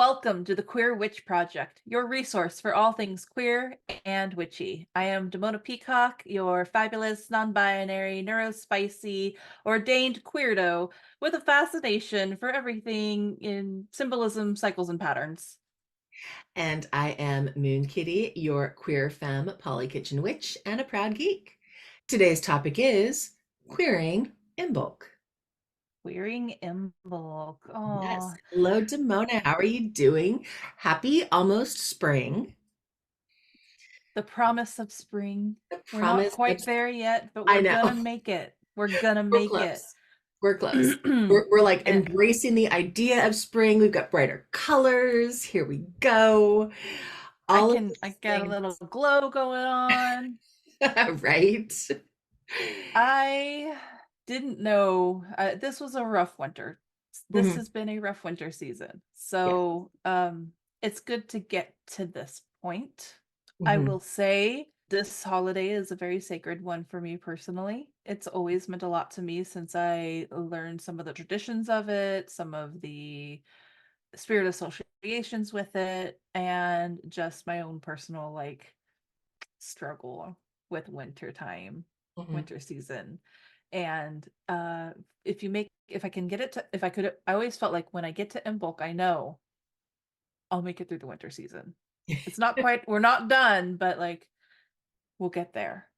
Welcome to the Queer Witch Project, your resource for all things queer and witchy. I am Damona Peacock, your fabulous, non-binary, neurospicy, ordained queerdo with a fascination for everything in symbolism, cycles, and patterns. And I am Moonkittee, your queer femme poly kitchen witch and a proud geek. Today's topic is queering Imbolc. Queering Imbolc. Yes. Oh, Hello, Damona. How are you doing? Happy almost spring. the promise of spring. The We're not promise of, quite there yet, but I we're know, gonna make it. We're gonna we're make it. close. We're close. We're like And embracing the idea of spring. We've got brighter colors. Here we go. All of I these got a things, little glow going on. right? I didn't know this was a rough winter. This Mhm. has been a rough winter season. Yeah. So, it's good to get to this point. I Mhm. will say this holiday is a very sacred one for me personally. It's always meant a lot to me since I learned some of the traditions of it, some of the spirit associations with it, and just my own personal struggle with Mhm. winter season. And if I can get it to if I could I always felt like when I get to Imbolc, I know I'll make it through the winter season. It's not quite we're not done, but we'll get there.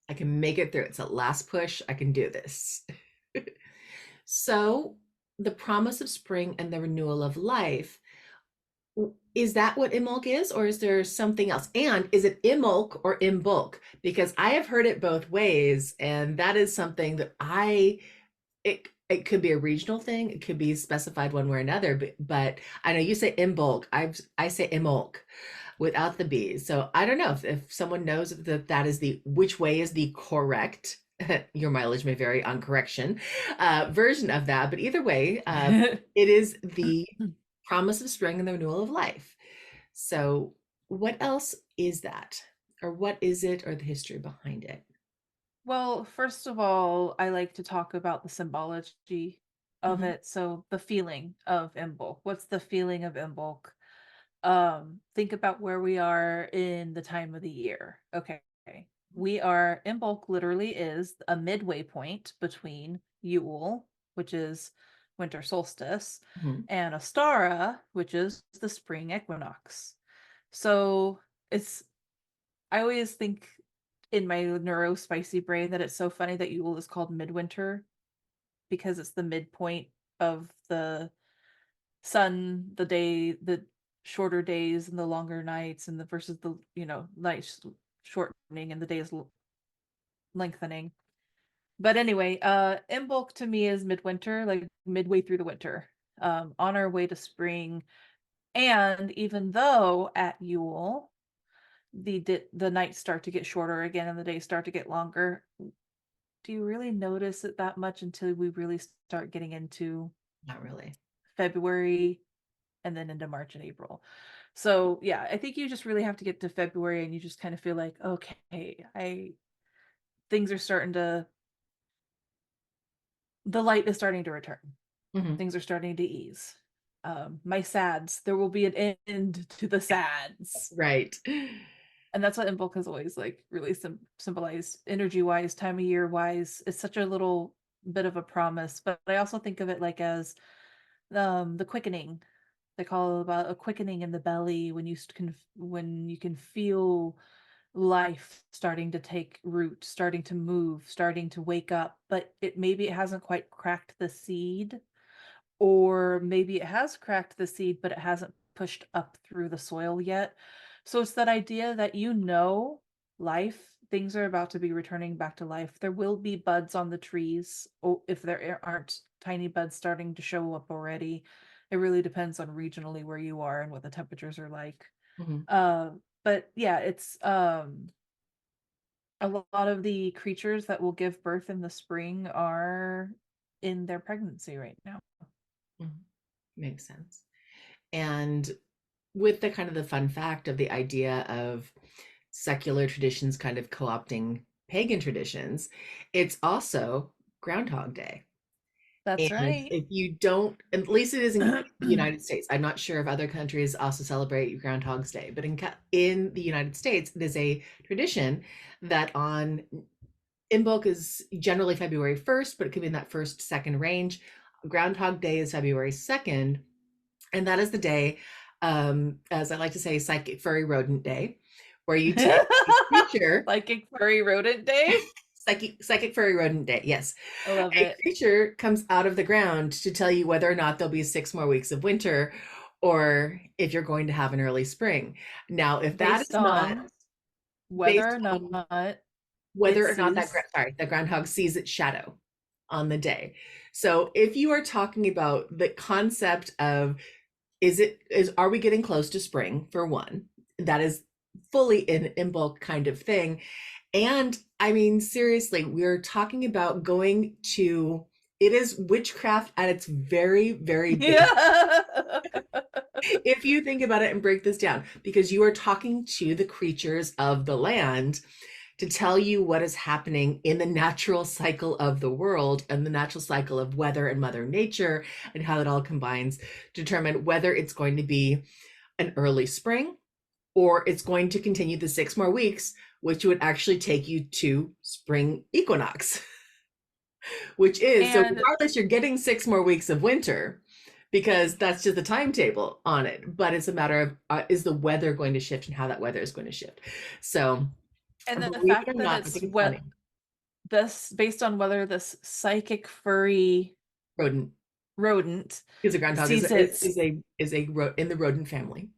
I can make it through. It's a last push. I can do this. So, the promise of spring and the renewal of life, is that what Imulk is, or is there something else? And is it Imulk or Imbulk? Because I have heard it both ways, and that is something that it could be a regional thing, it could be specified one way or another, but I know you say Imbulk, I say Imulk without the B's. So I don't know if someone knows that that is the which way is the correct your mileage may vary on correction version of that, but either way, it is the promise of spring and the renewal of life. So what else is that, or what is it, or the history behind it? Well, first of all, I like to talk about the symbology of Mhm. it. So the feeling of Imbolc. What's the feeling of Imbolc? Think about where we are in the time of the year. Okay. We are Imbolc literally is a midway point between Yule, which is winter solstice, Mhm. and Ostara, which is the spring equinox. So it's I always think in my neuro spicy brain that it's so funny that Yule is called midwinter because it's the midpoint of the sun, the shorter days and the longer nights and the versus the, nights shortening and the days lengthening. But anyway, Imbolc to me is midwinter, like midway through the winter, on our way to spring. And even though at Yule, the nights start to get shorter again and the days start to get longer, do you really notice it that much until we really start getting into Not really. February and then into March and April? So yeah, I think you just really have to get to February and you just kind of feel like, okay, I things are starting to the light is starting to return. Mhm. Things are starting to ease. My sads, there will be an end to the sads. Right. And that's what Imbolc has always really symbolized energy wise, time of year wise. It's such a little bit of a promise, but I also think of it like as the quickening. They call it about a quickening in the belly when when you can feel life starting to take root, starting to move, starting to wake up, but it hasn't quite cracked the seed, or maybe it has cracked the seed, but it hasn't pushed up through the soil yet. So it's that idea that things are about to be returning back to life. There will be buds on the trees, or if there aren't tiny buds starting to show up already. It really depends on regionally where you are and what the temperatures are like. Mhm. Uh, but yeah, it's a lot of the creatures that will give birth in the spring are in their pregnancy right now. Mhm. Makes sense. And with the kind of the fun fact of the idea of secular traditions kind of co-opting pagan traditions, it's also Groundhog Day. That's And right. if you don't, at least it is in the United States. I'm not sure if other countries also celebrate Groundhog's Day, but in the United States, it is a tradition that on Imbolc is generally February 1st, but it could be in that first, second range. Groundhog Day is February 2nd, and that is the day, as I like to say, Psychic Furry Rodent Day, where you take a creature, Like a furry rodent day. Psychic Furry Rodent Day, yes. I love A it. creature comes out of the ground to tell you whether or not there'll be 6 more weeks of winter or if you're going to have an early spring. Now, if that Based is not on whether based or on not it whether or not sees. the groundhog sees its shadow on the day. So if you are talking about the concept of are we getting close to spring, for one, that is fully an Imbolc kind of thing. And I mean, seriously, we're talking about going to, it is witchcraft at its very, very base. Yeah. If you think about it and break this down, because you are talking to the creatures of the land to tell you what is happening in the natural cycle of the world and the natural cycle of weather and Mother Nature and how it all combines, to determine whether it's going to be an early spring or it's going to continue the 6 more weeks, which would actually take you to spring equinox, which is, so And regardless, you're getting 6 more weeks of winter because that's just the timetable on it. But it's a matter of is the weather going to shift and how that weather is going to shift. So the believe it fact or that not, I it's think it's what funny. this based on whether this psychic furry Rodent rodent is a groundhog sees its in the rodent family.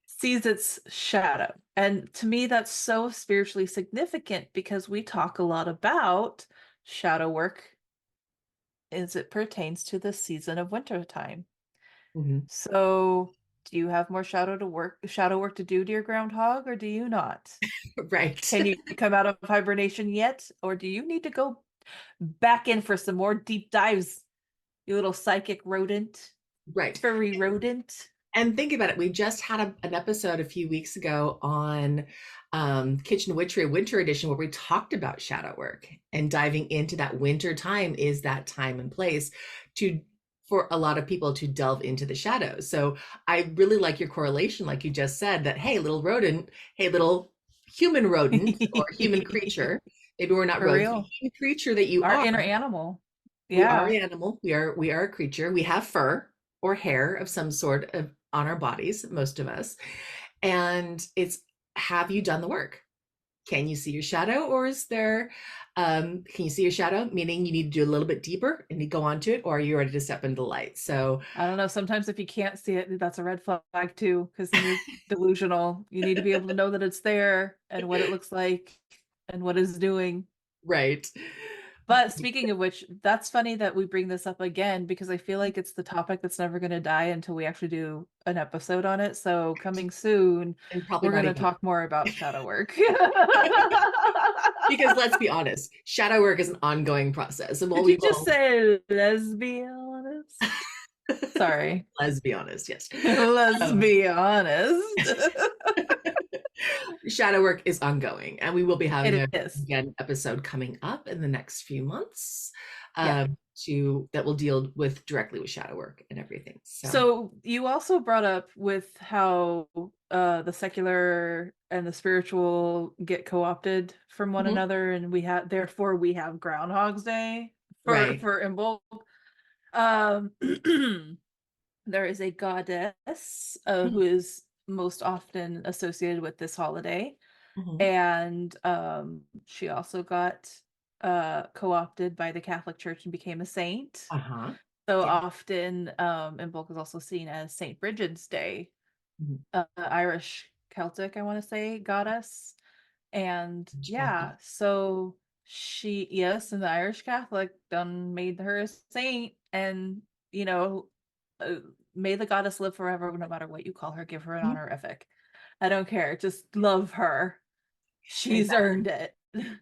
sees its shadow. And to me that's so spiritually significant because we talk a lot about shadow work as it pertains to the season of winter time. Mhm. So, do you have more shadow work to do, dear groundhog, or do you not? Right. Can you come out of hibernation yet, or do you need to go back in for some more deep dives, you little psychic rodent, Right. furry rodent? And think about it. We just had an episode a few weeks ago on Kitchen Witchery Winter Edition where we talked about shadow work and diving into that winter time is that time and place to for a lot of people to delve into the shadows. So I really like your correlation, like you just said, that hey, little rodent, hey, little human rodent or human creature. Maybe we're not For rodents, but real. human creature that you Our are. inner animal. We are Yeah. an animal. We are a creature. We have fur or hair of some sort of on our bodies, most of us. And it's, have you done the work? Can you see your shadow, or is there can you see your shadow? Meaning you need to do a little bit deeper and you go onto it, or are you ready to step into the light? So I don't know. Sometimes if you can't see it, that's a red flag too, because then you're delusional. You need to be able to know that it's there and what it looks like and what it's doing. right. But speaking of which, that's funny that we bring this up again because I feel like it's the topic that's never going to die until we actually do an episode on it. So coming soon, And probably we're not going to even. talk more about shadow work. Because let's be honest, shadow work is an ongoing process. And while Did you we just will, say let's be honest? Sorry. let's be honest, yes. Let's Um, be honest. shadow work is ongoing, and we will be having It a is. again episode coming up in the next few months Yeah. to that will deal with directly with shadow work and everything. So So you also brought up with how the secular and the spiritual get co-opted from one mhm, another, and therefore we have Groundhog's Day right. for Imbolc. Um, there is a goddess who Mhm, is most often associated with this holiday, mhm. and she also got co-opted by the Catholic Church and became a saint. Uh-huh. So Yeah. often, Imbolc is also seen as Saint Brigid's Day, Mhm. Irish Celtic, I want to say, goddess. And Catholic. yeah, so yes, and the Irish Catholic done made her a saint, and you know, uh, may the goddess live forever, no matter what you call her, give her an Mhm. honorific. I don't care, just love her. And She's earned it.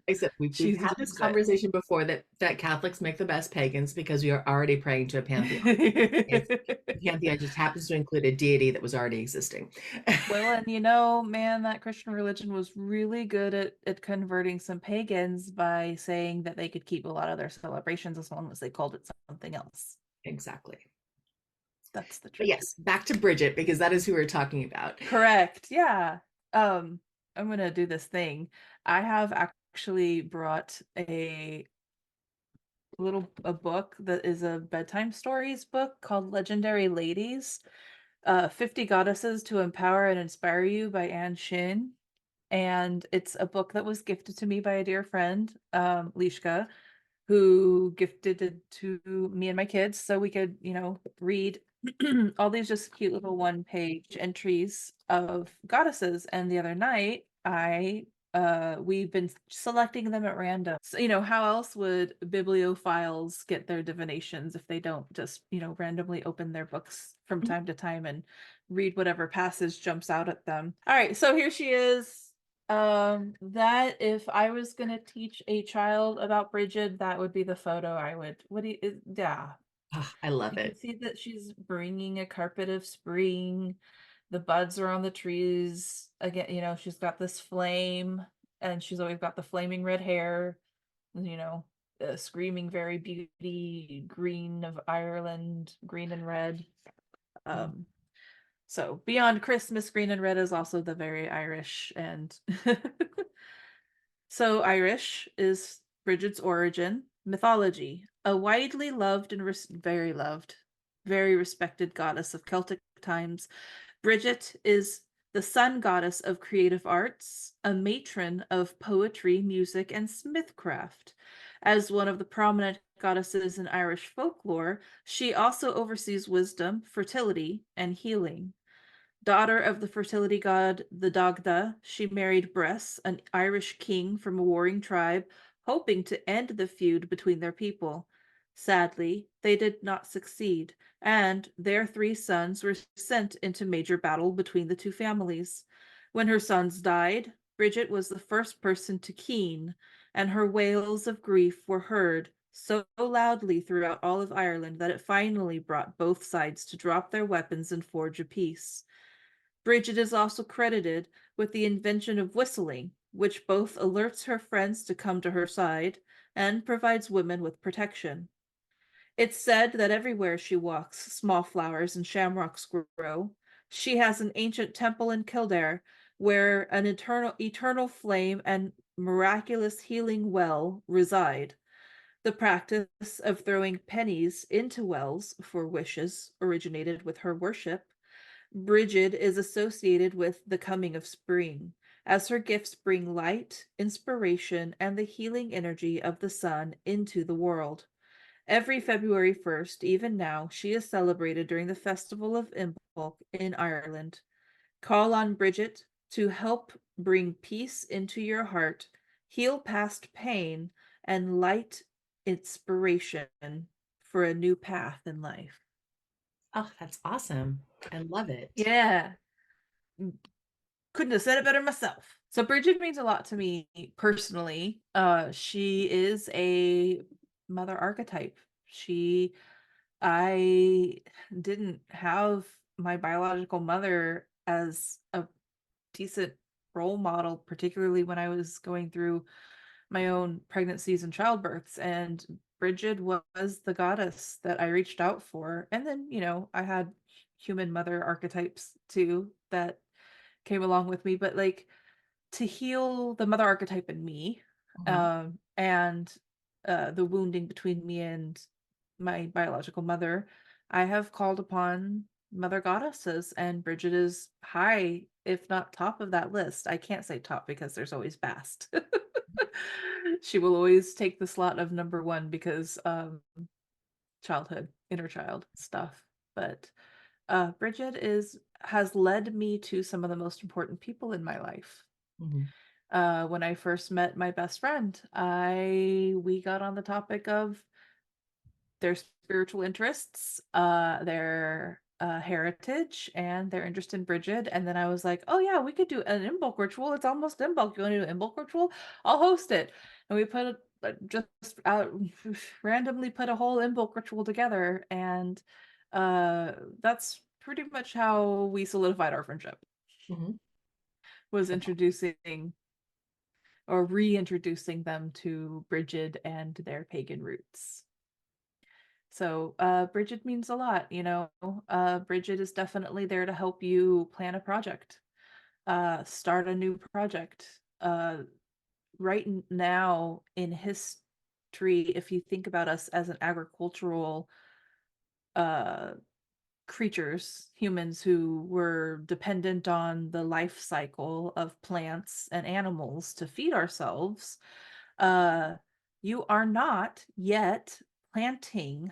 Except we've She had this deserves it. conversation before that Catholics make the best pagans because we are already praying to a pantheon. It's, the pantheon just happens to include a deity that was already existing. Well, and man, that Christian religion was really good at converting some pagans by saying that they could keep a lot of their celebrations as long as they called it something else. Exactly. That's the But truth. yes, back to Bridget because that is who we're talking about. Correct. Yeah. Um, I'm gonna do this thing. I have actually brought a book that is a bedtime stories book called Legendary Ladies, 50 Goddesses to Empower and Inspire You by Anne Shin. And it's a book that was gifted to me by a dear friend, Lishka, who gifted it to me and my kids so we could, read all these just cute little one-page entries of goddesses. And the other night, we've been selecting them at random. So, how else would bibliophiles get their divinations if they don't just, randomly open their books from time to time and read whatever passage jumps out at them? All right, so here she is. That if I was gonna teach a child about Brigid, that would be the photo I would. Yeah. Oh, I love You can it. see that she's bringing a carpet of spring. The buds are on the trees. Again, she's got this flame, and she's always got the flaming red hair, you know, screaming very beauty, green of Ireland, green and red. Um, so beyond Christmas, green and red is also the very Irish and so Irish is Brigid's origin, mythology, a widely loved and very respected goddess of Celtic times. Bridget is the sun goddess of creative arts, a matron of poetry, music, and smithcraft. As one of the prominent goddesses in Irish folklore, she also oversees wisdom, fertility, and healing. Daughter of the fertility god the Dagda, she married Bress, an Irish king from a warring tribe, hoping to end the feud between their people. Sadly, they did not succeed, and their three sons were sent into major battle between the two families. When her sons died, Bridget was the first person to keen, and her wails of grief were heard so loudly throughout all of Ireland that it finally brought both sides to drop their weapons and forge a peace. Brigid is also credited with the invention of whistling, which both alerts her friends to come to her side and provides women with protection. It's said that everywhere she walks, small flowers and shamrocks grow. She has an ancient temple in Kildare where an eternal flame and miraculous healing well reside. The practice of throwing pennies into wells for wishes originated with her worship. Brigid is associated with the coming of spring, as her gifts bring light, inspiration, and the healing energy of the sun into the world. Every February 1st, even now, she is celebrated during the festival of Imbolc in Ireland. Call on Bridget to help bring peace into your heart, heal past pain, and light inspiration for a new path in life. Oh, that's awesome. I love it. Yeah. Couldn't have said it better myself. So Bridget means a lot to me personally. She is a mother archetype. I didn't have my biological mother as a decent role model, particularly when I was going through my own pregnancies and childbirths. And Bridget was the goddess that I reached out for. And then, I had human mother archetypes too that came along with me. But like to heal the mother archetype in me, Mhm. and the wounding between me and my biological mother, I have called upon mother goddesses, and Bridget is high, if not top of that list. I can't say top because there's always Bast. She will always take the slot of number one because childhood, inner child stuff. But Bridget has led me to some of the most important people in my life. Mhm. When I first met my best friend, we got on the topic of their spiritual interests, their heritage and their interest in Brigid. And then I was like, oh yeah, we could do an Imbolc ritual. It's almost Imbolc. You want to do an Imbolc ritual? I'll host it. And we put just randomly put a whole Imbolc ritual together, and that's pretty much how we solidified our friendship. Mhm. Was introducing or reintroducing them to Brigid and their pagan roots. So, Brigid means a lot, you know. Brigid is definitely there to help you plan a project, start a new project. Right now in history, if you think about us as an agricultural uh, creatures, humans who were dependent on the life cycle of plants and animals to feed ourselves, uh, you are not yet planting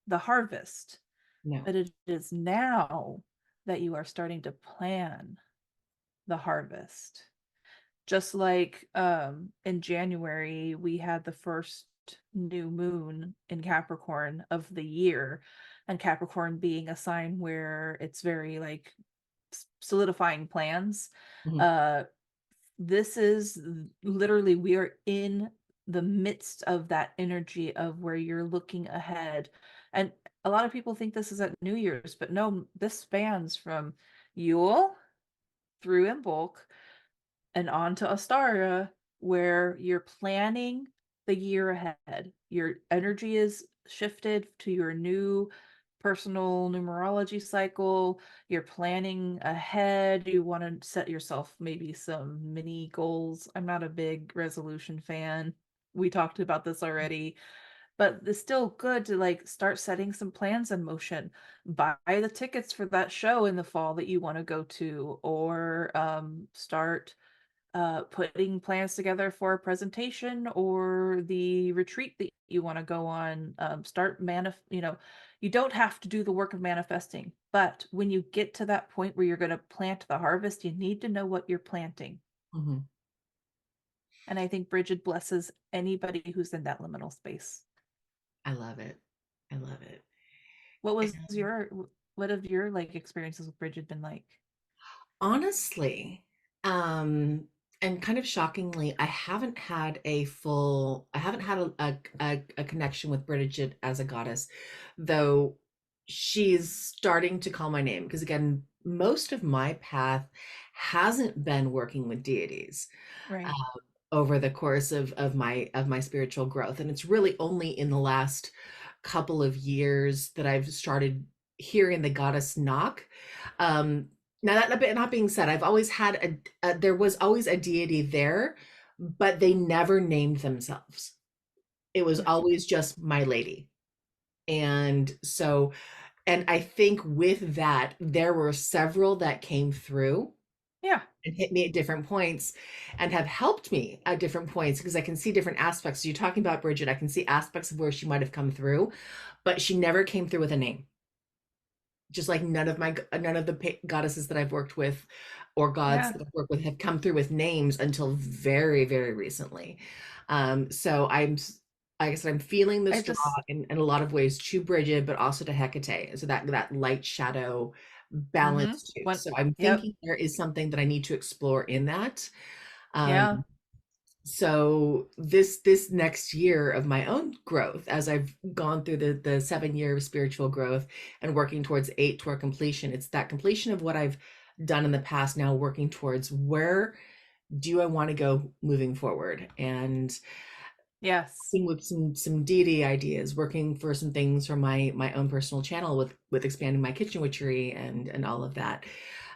the harvest, No. but it is now that you are starting to plan the harvest. Just like in January, we had the first new moon in Capricorn of the year, and Capricorn being a sign where it's very like solidifying plans. Mhm. Uh, this is literally, we are in the midst of that energy of where you're looking ahead. And a lot of people think this is at New Year's, but no, this spans from Yule through Imbolc and on to Astara, where you're planning the year ahead. Your energy is shifted to your new personal numerology cycle. You're planning ahead. You want to set yourself maybe some mini goals. I'm not a big resolution fan. We talked about this already, but it's still good to like start setting some plans in motion. Buy the tickets for that show in the fall that you want to go to, or start putting plans together for a presentation or the retreat that you want to go on. Start you know, you don't have to do the work of manifesting, but when you get to that point where you're going to plant the harvest, you need to know what you're planting. Mhm. And I think Bridget blesses anybody who's in that liminal space. I love it. I love it. What was And your, what have your like experiences with Bridget been like? honestly, um, and kind of shockingly, I haven't had a connection with Brigid as a goddess, though she's starting to call my name. Because again, most of my path hasn't been working with deities Right. over the course of my spiritual growth, and it's really only in the last couple of years that I've started hearing the goddess knock. Now that not being said, I've always had there was always a deity there, but they never named themselves. It was Mhm. always just my lady. And so, and I think with that, there were several that came through Yeah. and hit me at different points and have helped me at different points because I can see different aspects. So you're talking about Bridget, I can see aspects of where she might have come through, but she never came through with a name. Just like none of the goddesses that I've worked with or gods Yeah. that I've worked with have come through with names until very, very recently. So I guess I'm feeling I this draw just, in a lot of ways to Bridget, but also to Hecate. So that light shadow mm-hmm. balance too. One, So I'm yep. thinking there is something that I need to explore in that. Um, Yeah. so this next year of my own growth, as I've gone through the 7 year of spiritual growth and working towards 8 toward completion, it's that completion of what I've done in the past, now working towards where do I want to go moving forward, and Yes. working with some deity ideas, working for some things for my own personal channel with expanding my kitchen witchery and all of that.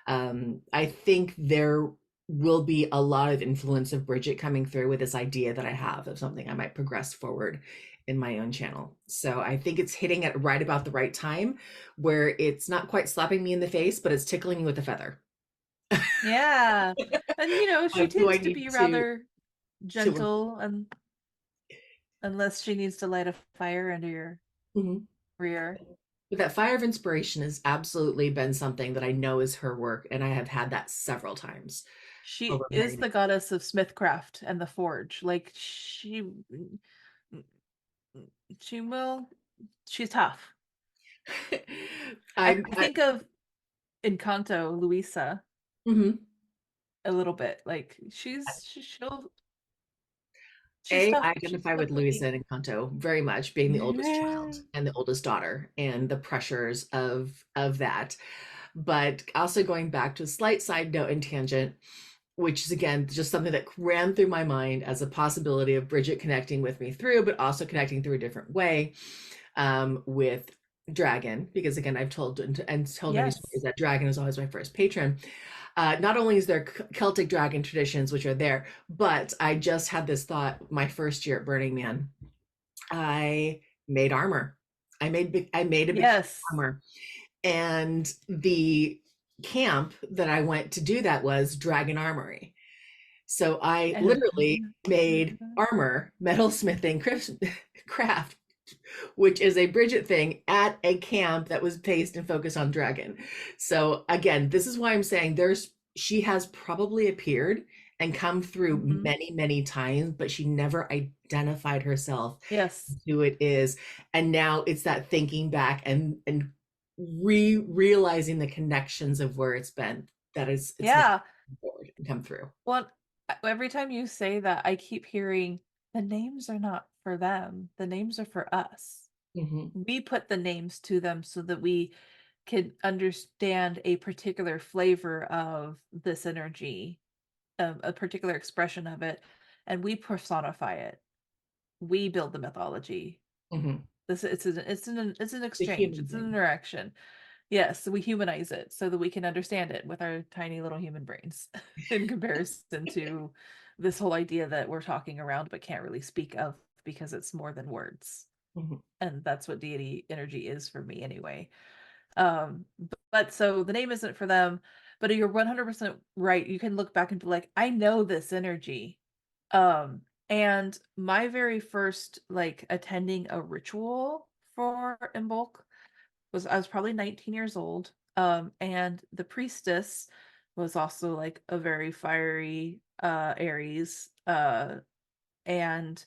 I think there will be a lot of influence of Bridget coming through with this idea that I have of something I might progress forward in my own channel. So I think it's hitting at right about the right time where it's not quite slapping me in the face, but it's tickling me with a feather. Yeah. And you know, she Like, do I tends to need be rather to gentle, and unless she needs to light a fire under your Mhm. rear. But that fire of inspiration has absolutely been something that I know is her work, and I have had that several times She over is many. the goddess of smithcraft and the forge. Like she will, she's tough. I think of Encanto, Luisa, mhm. a little bit. Like she's I tough. She's a identify tough with cookie. Luisa and Encanto very much, being the oldest child Yeah. and the oldest daughter, and the pressures of that. But also going back to a slight side note and tangent, which is again just something that ran through my mind as a possibility of Bridget connecting with me through, but also connecting through a different way, with Dragon, because again, I've told and told many stories Yes. that Dragon is always my first patron. Not only is there Celtic dragon traditions, which are there, but I just had this thought my first year at Burning Man. I made armor. I made a bikini Yes. armor, and the camp that I went to do that was Dragon Armory. So I And literally made armor, metalsmithing craft, which is a Bridget thing at a camp that was based and focused on dragon. So again, this is why I'm saying she has probably appeared and come through Mhm. many, many times, but she never identified herself Yes. who it is. And now it's that thinking back and realizing the connections of where it's been, that is it's now Yeah. come forward and come through. Well, every time you say that, I keep hearing the names are not for them. The names are for us. Mhm, We put the names to them so that we can understand a particular flavor of this energy, a particular expression of it, and we personify it. We build the mythology. mhm. This it's an The exchange. human It's an thing. interaction. Yes, so we humanize it so that we can understand it with our tiny little human brains in comparison to this whole idea that we're talking around but can't really speak of because it's more than words. Mhm, And that's what deity energy is for me anyway. But so the name isn't for them, but you're 100% right. You can look back and be like, I know this energy. And my very first like attending a ritual for Imbolc was I was probably 19 years old. And the priestess was also like a very fiery Aries, and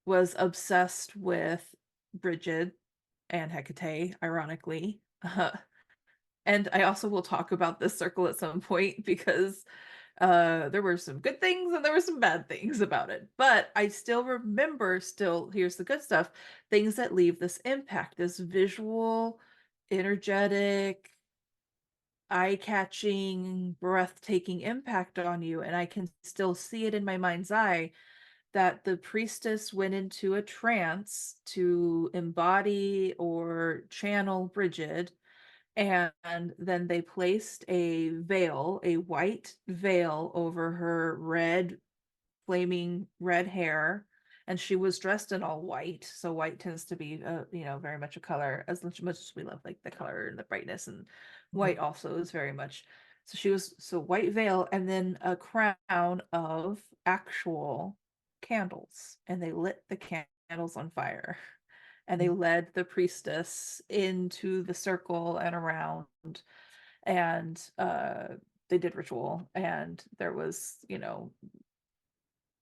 was obsessed with Brigid and Hecate, ironically. And I also will talk about this circle at some point because there were some good things and there were some bad things about it. But I still remember, here's the good stuff, things that leave this impact, this visual, energetic, eye-catching, breathtaking impact on you. And I can still see it in my mind's eye that the priestess went into a trance to embody or channel Brigid, and then they placed a veil, a white veil over her flaming red hair, and she was dressed in all white. So white tends to be, very much a color, as much as we love like the color and the brightness, and mhm, white also is very much. So she was so white veil, and then a crown of actual candles, and they lit the candles on fire. And they mhm. led the priestess into the circle and around, and they did ritual, and there was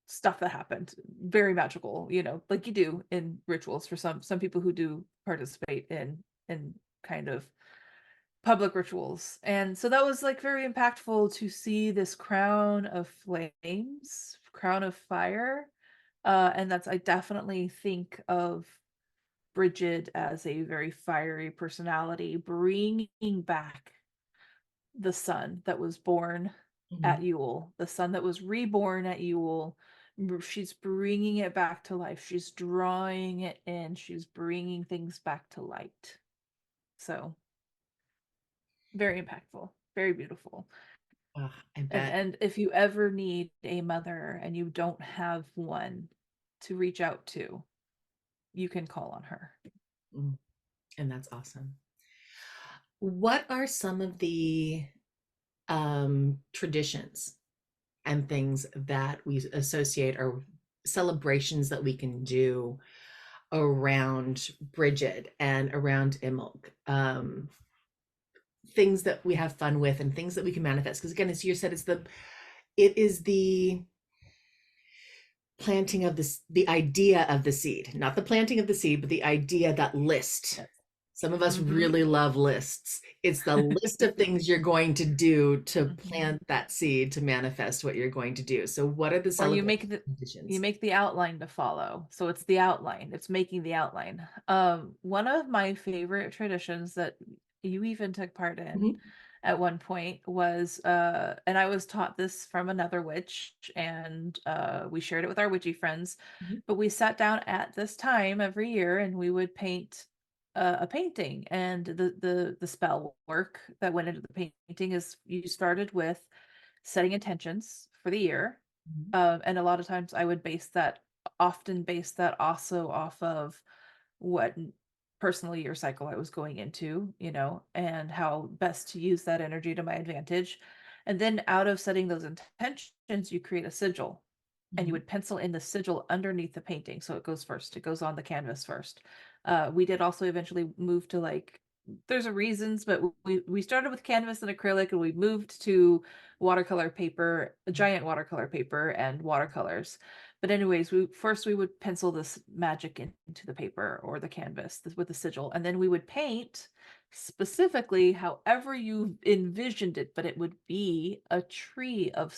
stuff that happened, very magical, like you do in rituals for some people who do participate in kind of public rituals. And so that was like very impactful to see this crown of flames, crown of fire. And that's I definitely think of Brigid as a very fiery personality, bringing back the sun that was born at Mhm. Yule, the sun that was reborn at Yule. She's bringing it back to life. She's drawing it in. She's bringing things back to light. So very impactful, very beautiful. Ugh, I And bet. and if you ever need a mother and you don't have one to reach out to, you can call on her. Mm, and that's awesome. What are some of the traditions and things that we associate, or celebrations that we can do around Bridget and around Imbolc? Things that we have fun with and things that we can manifest. Because again, as you said, it is the planting of the idea of the seed, not the planting of the seed, but the idea, that list. Yes. Some of us Mm-hmm. really love lists. It's the list of things you're going to do to Hmm. plant that seed to manifest what you're going to do. So what are the Or celebration you conditions? make the outline to follow. So it's the outline. It's making the outline. One of my favorite traditions that you even took part in Mhm, at one point was and I was taught this from another witch, and we shared it with our witchy friends, mhm, but we sat down at this time every year and we would paint a painting. And the spell work that went into the painting is you started with setting intentions for the year. mhm, And a lot of times I would often base that also off of what personal year cycle I was going into, and how best to use that energy to my advantage. And then out of setting those intentions, you create a sigil, and you mhm, would pencil in the sigil underneath the painting. So it goes first, it goes on the canvas first. We did also eventually move to like, there's a reasons, but we started with canvas and acrylic, and we moved to watercolor paper, a giant watercolor paper, and watercolors. But anyways, we would pencil this magic into the paper or the canvas with the sigil, and then we would paint specifically however you envisioned it, but it would be a tree of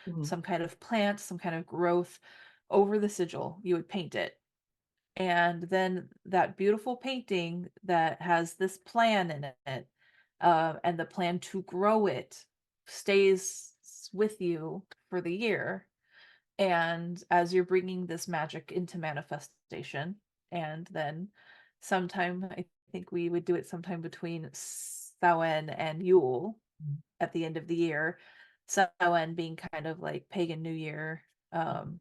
mhm, some kind of plant, some kind of growth over the sigil. You would paint it. And then that beautiful painting that has this plan in it, and the plan to grow it stays with you for the year. And as you're bringing this magic into manifestation, and then sometime, I think we would do it sometime between Samhain and Yule at the end of the year. Samhain being kind of like pagan New Year. Um,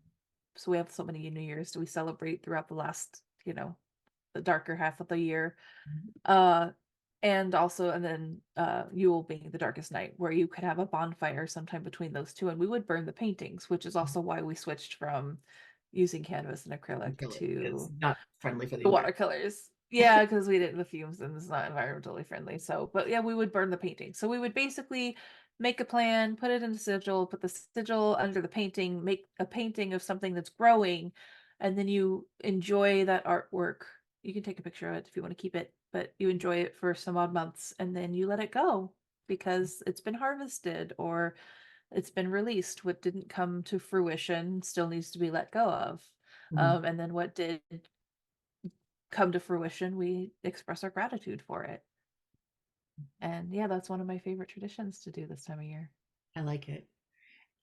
so we have so many New Years do we celebrate throughout the last, the darker half of the year. mhm, Uh, and then Yule being the darkest night, where you could have a bonfire sometime between those two, and we would burn the paintings, which is mhm. also why we switched from using canvas and acrylic Acrylic is to not friendly for the the environment. watercolors. Yeah, because we did the fumes and it's not environmentally friendly. So, but yeah, we would burn the painting. So we would basically make a plan, put it in a sigil, put the sigil under the painting, make a painting of something that's growing, and then you enjoy that artwork. You can take a picture of it if you want to keep it, but you enjoy it for some odd months and then you let it go because it's been harvested or it's been released. What didn't come to fruition still needs to be let go of. Mhm. And then what did come to fruition, we express our gratitude for it. And yeah, that's one of my favorite traditions to do this time of year. I like it.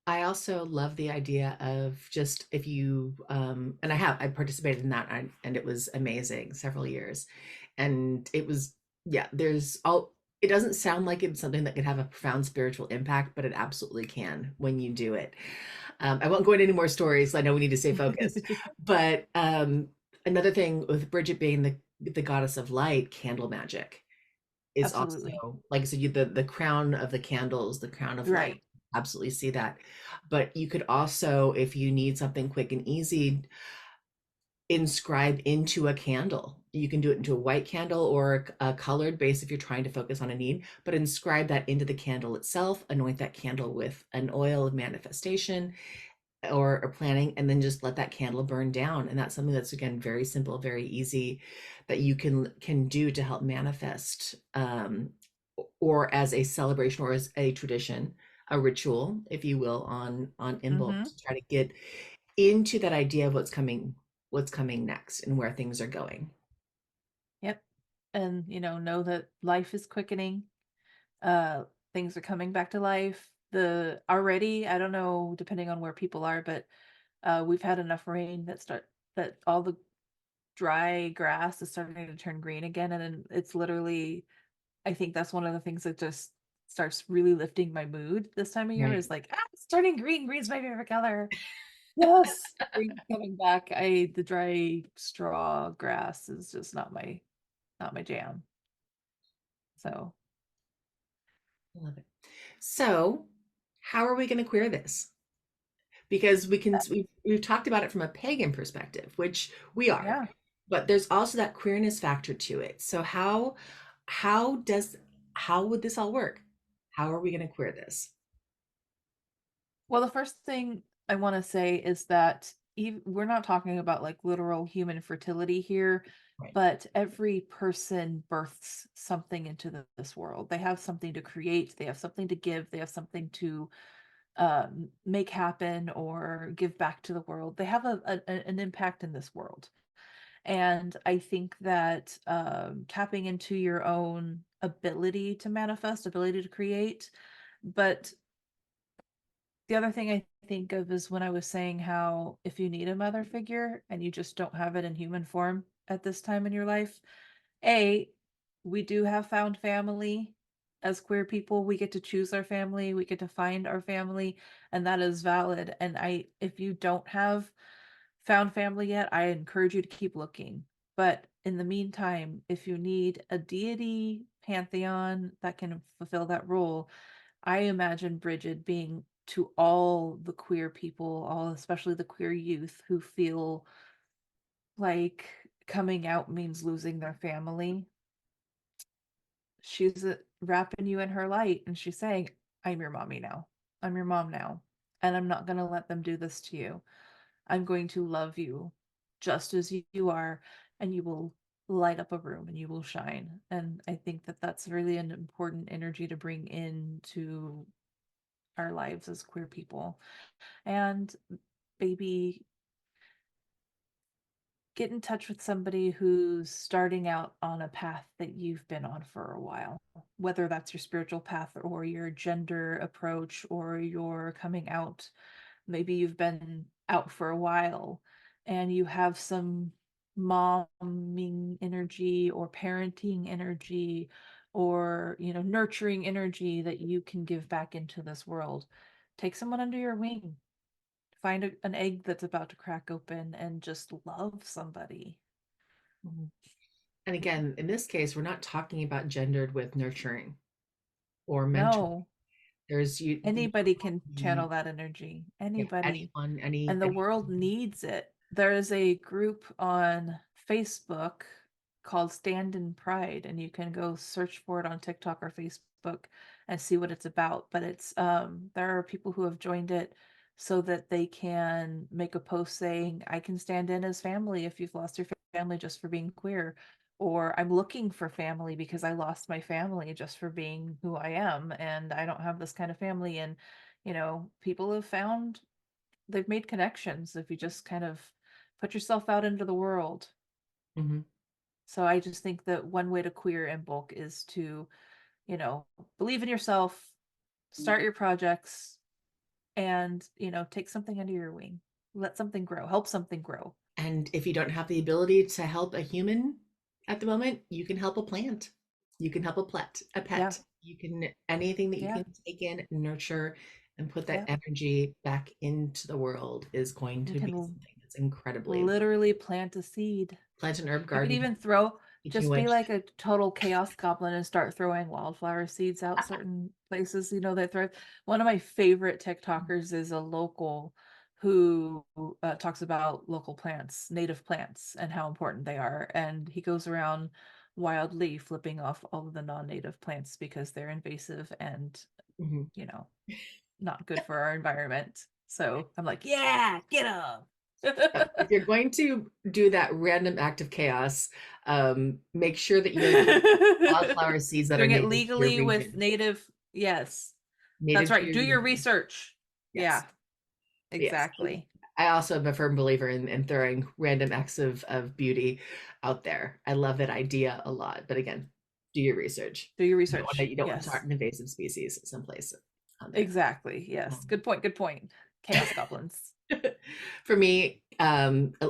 I also love the idea of just if you and I participated in that and it was amazing several years. And it was yeah, there's all it doesn't sound like it's something that could have a profound spiritual impact, but it absolutely can when you do it. I won't go into any more stories. I know we need to stay focused. But another thing with Bridget being the goddess of light, candle magic is Absolutely. also, like I said, the crown of the candles, the crown of light. Right. Absolutely see that. But you could also, if you need something quick and easy, inscribe into a candle. You can do it into a white candle or a colored base if you're trying to focus on a need, but inscribe that into the candle itself, anoint that candle with an oil of manifestation or planning, and then just let that candle burn down. And that's something that's again very simple, very easy that you can do to help manifest, or as a celebration or as a tradition, a ritual, if you will, on Imbolc Mm-hmm. to try to get into that idea of what's coming next and where things are going. Yep. And know that life is quickening. Uh Things are coming back to life. The already, I don't know, depending on where people are, but we've had enough rain that all the dry grass is starting to turn green again. And then it's literally, I think that's one of the things that just starts really lifting my mood this time of year Right. is like, it's turning green. Green's my favorite color. Yes. Spring's coming back. The dry straw grass is just not my jam. So I love it. So, how are we going to queer this? Because we've talked about it from a pagan perspective, which we are, yeah. but there's also that queerness factor to it. So how does how would this all work? How are we going to queer this? Well, the first thing I want to say is that we're not talking about like literal human fertility here, Right. but every person births something into this world. They have something to create, they have something to give, they have something to make happen or give back to the world. They have an impact in this world. And I think that tapping into your own ability to manifest, ability to create. But the other thing I think of is when I was saying how if you need a mother figure and you just don't have it in human form at this time in your life, A, we do have found family. As queer people, we get to choose our family, we get to find our family, and that is valid. And if you don't have found family yet, I encourage you to keep looking. But in the meantime, if you need a deity pantheon that can fulfill that role, I imagine Brigid being to all the queer people, all especially the queer youth who feel like coming out means losing their family. She's wrapping you in her light and she's saying, I'm your mommy now. I'm your mom now. And I'm not going to let them do this to you. I'm going to love you just as you are, and you will light up a room and you will shine. And I think that that's really an important energy to bring into our lives as queer people. And maybe get in touch with somebody who's starting out on a path that you've been on for a while, whether that's your spiritual path or your gender approach or your coming out. Maybe you've been out for a while and you have some momming energy or parenting energy or, nurturing energy that you can give back into this world. Take someone under your wing. Find an egg that's about to crack open and just love somebody. Mhm. And again, in this case, we're not talking about gendered with nurturing or mentoring. No, There's you anybody can channel be, that energy. yeah, Anybody. anyone, And the any world needs it. There is a group on Facebook called Stand in Pride, and you can go search for it on TikTok or Facebook and see what it's about. But it's there are people who have joined it so that they can make a post saying, I can stand in as family if you've lost your family just for being queer, or I'm looking for family because I lost my family just for being who I am, and I don't have this kind of family. And people have found they've made connections if you just kind of put yourself out into the world. Mhm. So I just think that one way to queer in bulk is to, you know, believe in yourself, start your projects, and, take something under your wing. Let something grow, help something grow. And if you don't have the ability to help a human at the moment, you can help a plant. You can help a Yeah, pet. You can anything that you yeah, can take in, nurture, and put that yeah. energy back into the world is going You to be can something that's incredibly important. literally plant a seed. Plant an herb You could garden, even speaking of just be which. like a total chaos goblin and start throwing wildflower seeds out certain places, that thrive. One of my favorite TikTokers is a local who talks about local plants, native plants, and how important they are. And he goes around wildly flipping off all of the non-native plants because they're invasive and, Mhm. you know, not good for our environment. So I'm like, yeah, get them. Yeah, if you're going to do that random act of chaos, make sure that you are using wildflower seeds that are Doing it native to your legally with region. native, yes. That's Native to right. your Do your region. research. Yes. Yeah, Yes. exactly. I also am a firm believer in throwing random acts of beauty out there. I love that idea a lot. But again, do your research. Do your You research. don't want to start Yes. an invasive species someplace on there. Exactly. Yes. Um, Good point. Good point. Chaos goblins. for me,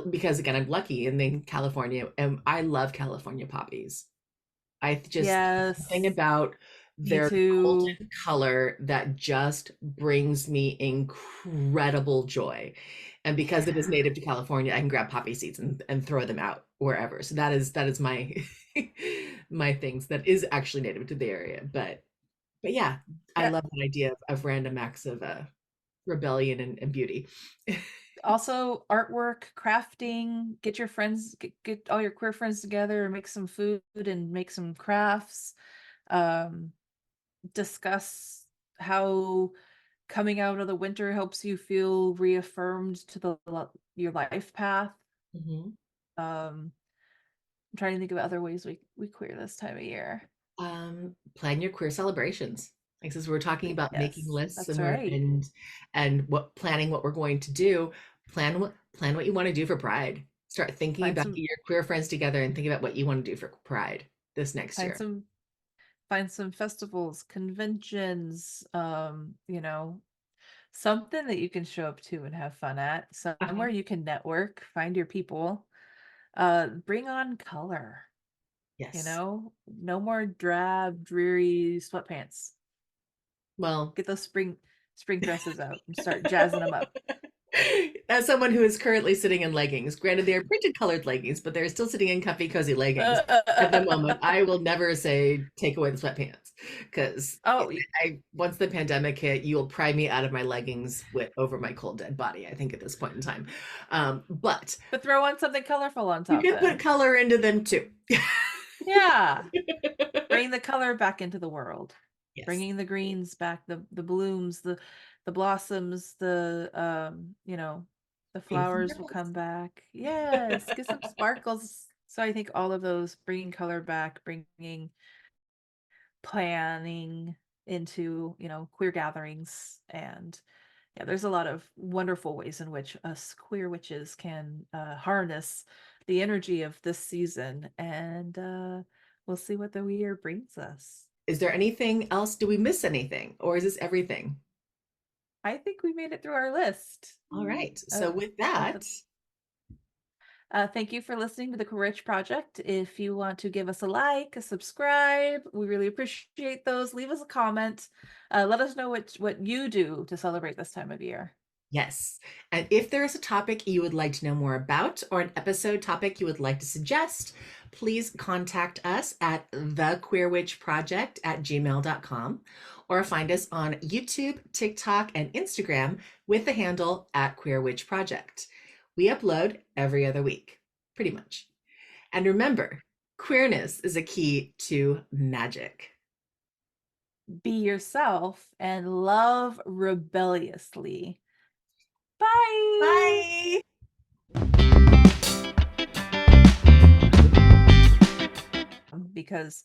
because again, I'm lucky in California, and I love California poppies. I just something Yes. about Me their too. golden color that just brings me incredible joy. And because it is Yeah. native to California, I can grab poppy seeds and throw them out wherever. So that is my my things that is actually native to the area. But yeah, I Yeah. love the idea of random acts of rebellion and beauty. Also, artwork, crafting, get your friends, get all your queer friends together and make some food and make some crafts. Um, Discuss how coming out of the winter helps you feel reaffirmed to the your life path. Mhm. I'm trying to think of other ways we queer this time of year. Plan your queer celebrations. Like since we're talking about making Yes, lists that's and we're right. and what planning what we're going to do, plan what you want to do for Pride. Start thinking Find about some get your queer friends together and think about what you want to do for Pride this next find year. some find some festivals, conventions, something that you can show up to and have fun at, Uh-huh. somewhere you can network, find your people. Bring on color, Yes. no more drab, dreary sweatpants. Well, Get those spring dresses out and start jazzing them up. as someone who is currently sitting in leggings, granted they are printed colored leggings, but they're still sitting in comfy, cozy leggings at the moment. I will never say take away the sweatpants because Oh, I once the pandemic hit, you'll pry me out of my leggings with over my cold dead body. I think at this point in time, but but throw on something colorful on you top can put then. color into them too. Yeah, bring the color back into the world. Yes, Bringing the greens back, the blooms, the blossoms, the paint some flowers will murals. come back. Yes, get some sparkles. So I think all of those, bringing color back, bringing planning into, queer gatherings. And yeah, there's a lot of wonderful ways in which us queer witches can harness the energy of this season, and we'll see what the year brings us. Is there anything else? Do we miss anything, or is this everything? I think we made it through our list. All right. So Uh, with of that, the Thank you for listening to the Courage Project. If you want to give us a like, a subscribe, we really appreciate those. Leave us a comment. Let us know what you do to celebrate this time of year. yes. And if there is a topic you would like to know more about or an episode topic you would like to suggest, please contact us at thequeerwitchproject@gmail.com or find us on YouTube, TikTok, and Instagram with the handle at Queer Witch Project. We upload every other week, pretty much. And remember, queerness is a key to magic. Be yourself and love rebelliously. Bye. Bye. Because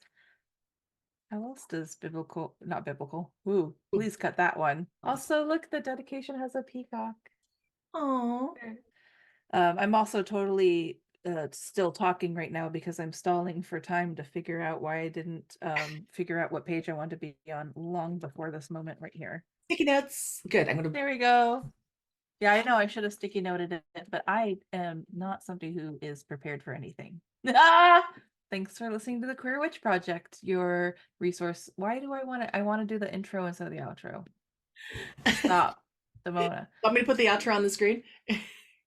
how else does not biblical? Ooh, please cut that one. Also, look, the dedication has a peacock. Oh. I'm also totally still talking right now because I'm stalling for time to figure out why I didn't figure out what page I want to be on long before this moment right here. Sticky notes. Good. I'm going to. There we go. Yeah, I know I should have sticky noted it, but I am not somebody who is prepared for anything. Ah! Thanks for listening to the Queer Witch Project, your resource. Why do I want to do the intro instead of the outro? Stop, Damona. Want me to put the outro on the screen?